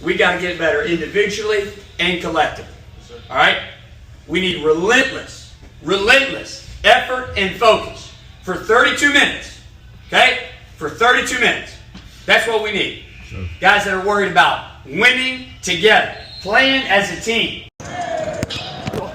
we got to get better individually and collectively. All right? We need relentless effort and focus for 32 minutes. Okay? For 32 minutes. That's what we need. Sure. Guys that are worried about winning together, playing as a team. Go.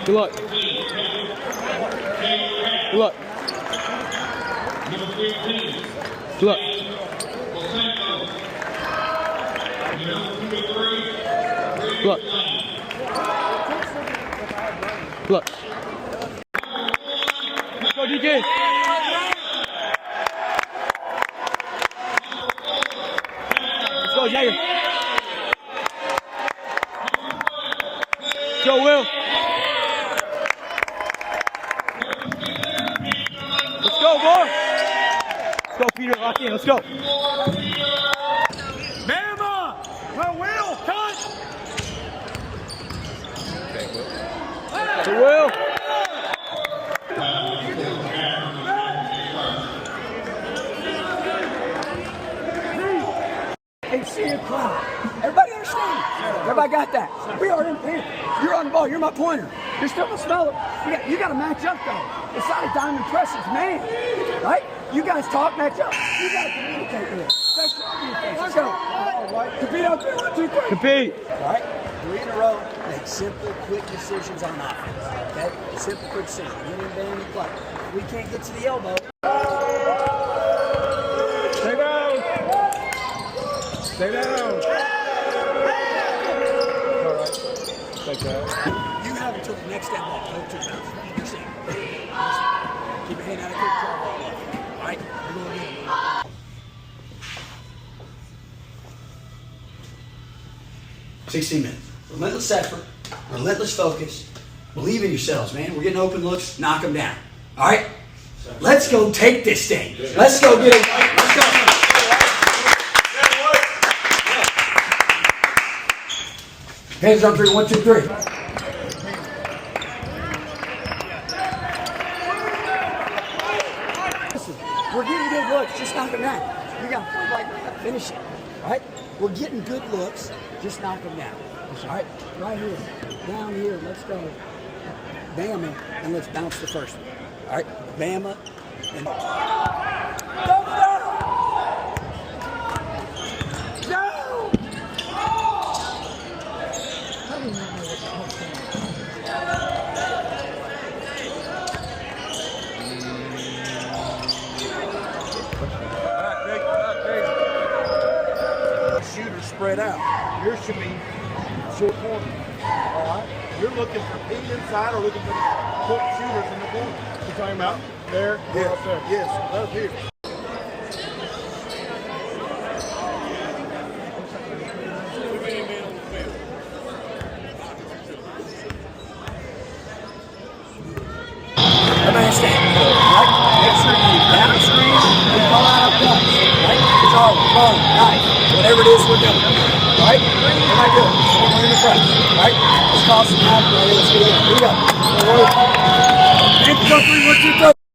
Good luck. Good luck. Good luck. Good luck. Good luck. Let's go, DK. Let's go, Jagger. Go, Will. Let's go, boy. Let's go, Peter. Lock in. Let's go. Bama! Well, Will, cut! To Will. HC crowd. Everybody understand? Everybody got that? We are in pin. You're on the ball. You're my pointer. You're still gonna smell it. You got to match up though. It's not a diamond press. It's man. Right? You guys talk, match up. You got to communicate with it. Let's go. Compete out there. 1, 2, 3. Compete. All right? 3 in a row. Make simple, quick decisions on offense. Okay? Simple, quick decisions. Win and bang and play. We can't get to the elbow. Stay down! Stay down! All right. Take that. You have until the next step ball. Go to the understand. Keep your hand out of quick draw ball. All right? We're going in. 16 minutes. Relentless effort, relentless focus. Believe in yourselves, man. We're getting open looks. Knock them down. All right? Let's go take this thing. Let's go get it. Let's go. Hands on 3. 1, 2, 3. Listen, we're getting good looks. Just knock them down. You got to play like that. Finish it. All right? We're getting good looks. Just knock them down. All right? Right here. Down here. Let's go. Bama. And let's bounce the first one. All right? Bama. And go! Shooter spread out. Yours should be short corner. All right? You're looking for Pete inside or looking for quick shooters in the corner. You're talking about there, yes, up there. Yes, up here. Everybody stand. Right? Make sure you downstream and call out up front. Right? It's all fun, nice. Whatever it is we're doing. Right? Everybody good. We're in the front. Right? Let's call some out. Let's get it in. Here we go. Go 3, 1, 2, 3.